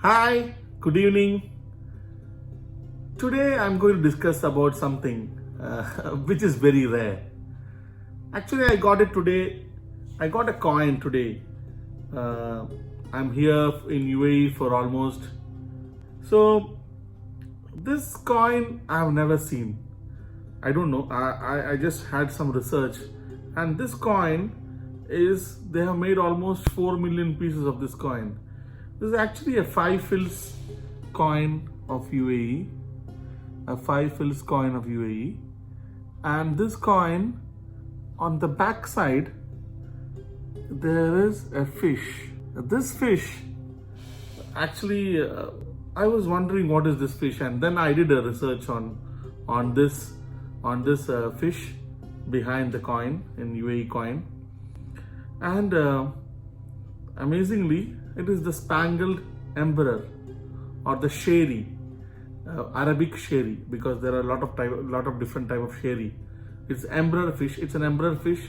Hi, good evening. Today I'm going to discuss about something which is very rare. Actually, I got it today. I got a coin today. Uh, I'm here in UAE for almost. So this coin I have never seen. I don't know. I just had some research, and this coin is they have made almost 4 million pieces of this coin. This is actually a 5 fils coin of UAE, a 5 fils coin of UAE, and this coin on the back side there is a fish. This fish actually I was wondering what is this fish, and then I did a research on this fish behind the coin in UAE coin, and amazingly it is the spangled emperor or the sheri, Arabic sheri, because there are a lot of different type of sheri. It's emperor fish. It's an emperor fish,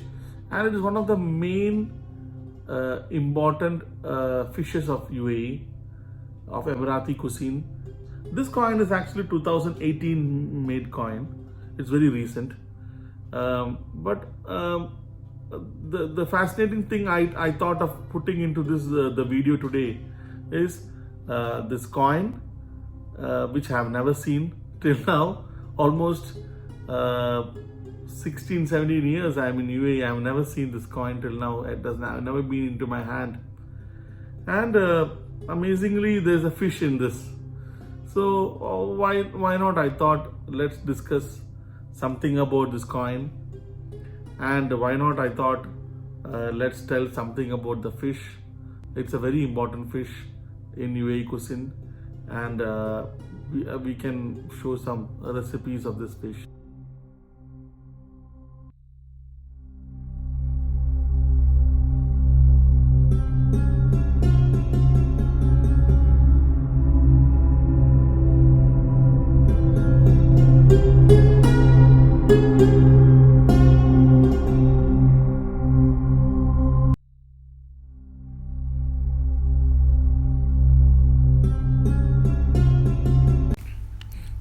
and it is one of the main important fishes of UAE, of Emirati cuisine. This coin is actually 2018 made coin. It's very recent, but the fascinating thing I thought of putting into this the video today is this coin, which I have never seen till now. Almost 16, 17 years I'm in UAE. I have never seen this coin till now. It doesn't have never been into my hand, and amazingly there's a fish in this. So why not? I thought let's discuss something about this coin, and why not? I thought let's tell something about the fish. It's a very important fish in UAE cuisine, and we can show some recipes of this fish.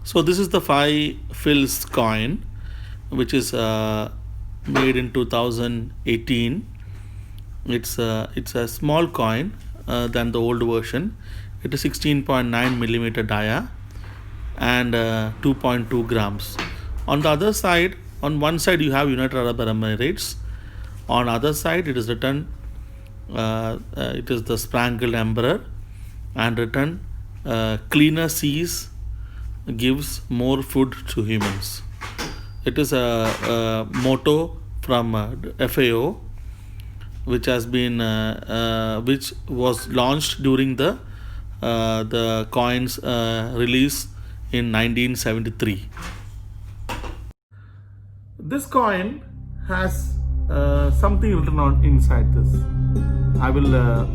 So this is the 5 fils coin, which is made in 2018. It's a small coin than the old version. It is 16.9 millimeter dia and 2.2 grams. On the other side, on one side you have United Arab Emirates. On other side it is written it is the spangled emperor, and written cleaner seas gives more food to humans. It is a motto from FAO, which has been which was launched during the coin's release in 1973. This coin has something written on inside this. I will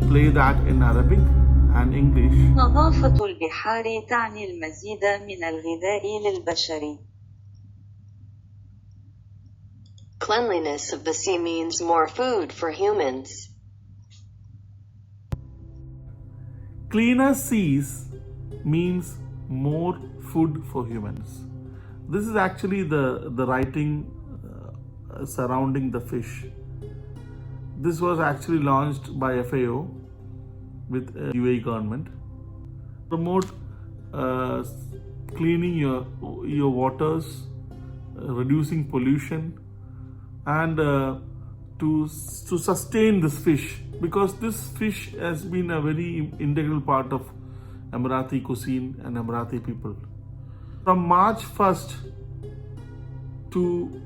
play that in Arabic and English. نظافة البحار تعني المزيد من الغذاء للبشر. Cleanliness of the sea means more food for humans. Cleaner seas means more food for humans. This is actually the writing surrounding the fish. This was actually launched by FAO with UAE government. Promote cleaning your waters, reducing pollution, and to sustain this fish, because this fish has been a very integral part of Emirati cuisine and Emirati people. From March 1st to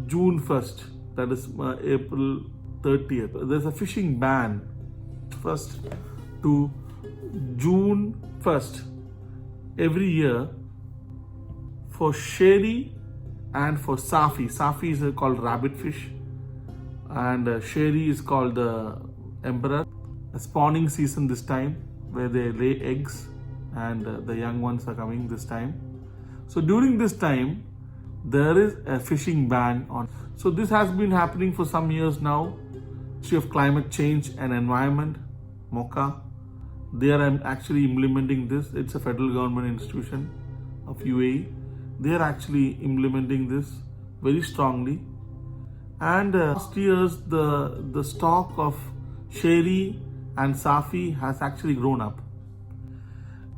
June 1st, that is April 30th, there's a fishing ban. 1st to June 1st every year for sheri and for safi. Safi is called rabbit fish, and sheri is called the emperor. A spawning season this time, where they lay eggs, and the young ones are coming this time. So during this time there is a fishing ban on. So this has been happening for some years now. Ministry of Climate Change and Environment, MOCA, They are actually implementing this. It's a federal government institution of UAE. They are actually implementing this very strongly. And last years, the stock of Sherry and Safi has actually grown up.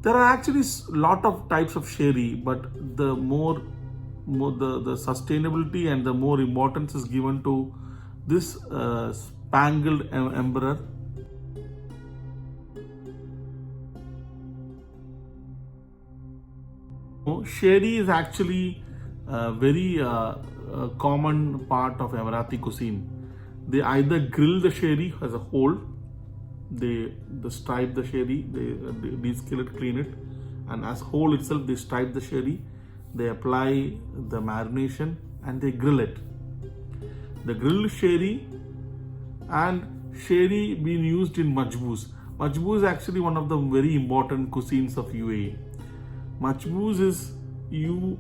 There are actually a lot of types of sherry, but the more the sustainability and the more importance is given to this spangled emperor. Sherry is actually a very common part of Emirati cuisine. They either grill the sherry as a whole, they stripe the sherry, they descale it, clean it, and as whole itself they stripe the sherry, they apply the marination and they grill it. The grilled sherry and sherry being used in majboos. Majboos is actually one of the very important cuisines of UAE. Majboos is you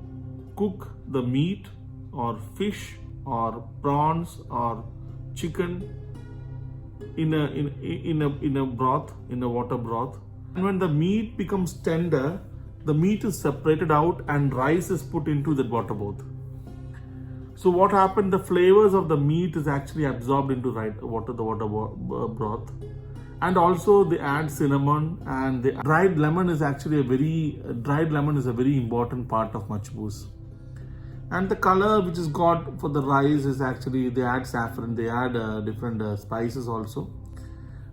cook the meat or fish or prawns or chicken in a broth, in a water broth. And when the meat becomes tender, the meat is separated out and rice is put into that water broth. So what happened? The flavors of the meat is actually absorbed into the water broth. And also they add cinnamon, and the dried lemon is actually a very important part of majboos. And the color which is got for the rice is actually they add saffron, they add different spices also,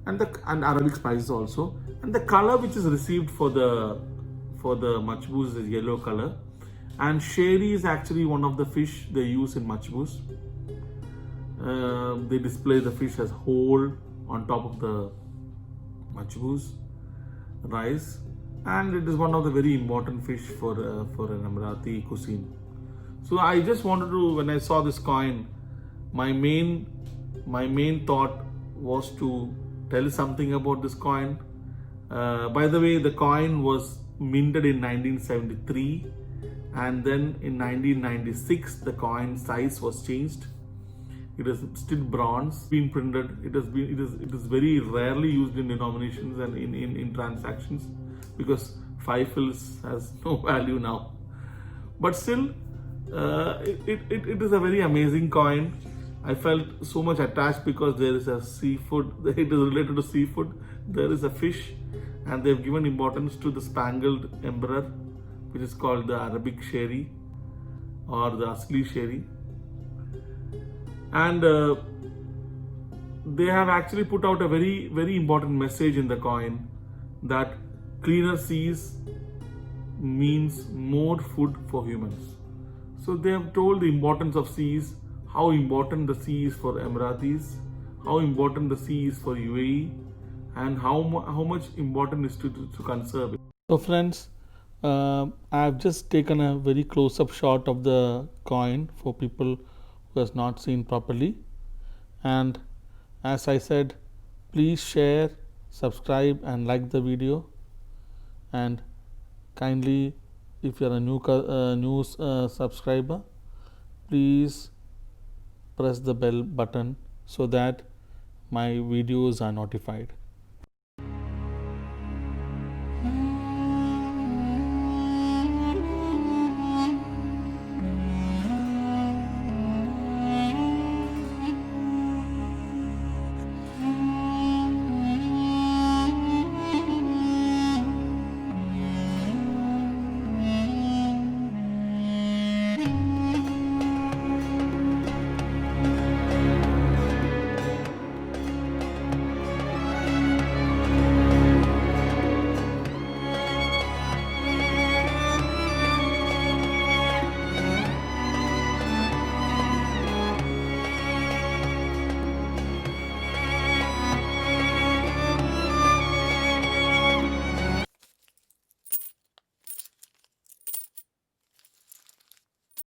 and Arabic spices also. And the color which is received for the majboos is yellow color. And sherry is actually one of the fish they use in majboos. They display the fish as whole on top of the majboos rice, and it is one of the very important fish for an Emirati cuisine. So I just wanted to, when I saw this coin, my main thought was to tell something about this coin. By the way, the coin was minted in 1973, and then in 1996 the coin size was changed. It is still bronze, been printed. It is very rarely used in denominations and in transactions, because 5 fils has no value now. But still, it is a very amazing coin. I felt so much attached because there is a seafood. It is related to seafood. There is a fish, and they've given importance to the spangled emperor, which is called the Arabic sherry or the Asli sherry. And they have actually put out a very, very important message in the coin, that cleaner seas means more food for humans. So they have told the importance of seas, how important the sea is for Emiratis, how important the sea is for UAE, and how much important is to conserve it. So friends, I have just taken a very close-up shot of the coin for people who has not seen properly. And as I said, please share, subscribe and like the video, and kindly, if you are a new subscriber, please press the bell button so that my videos are notified.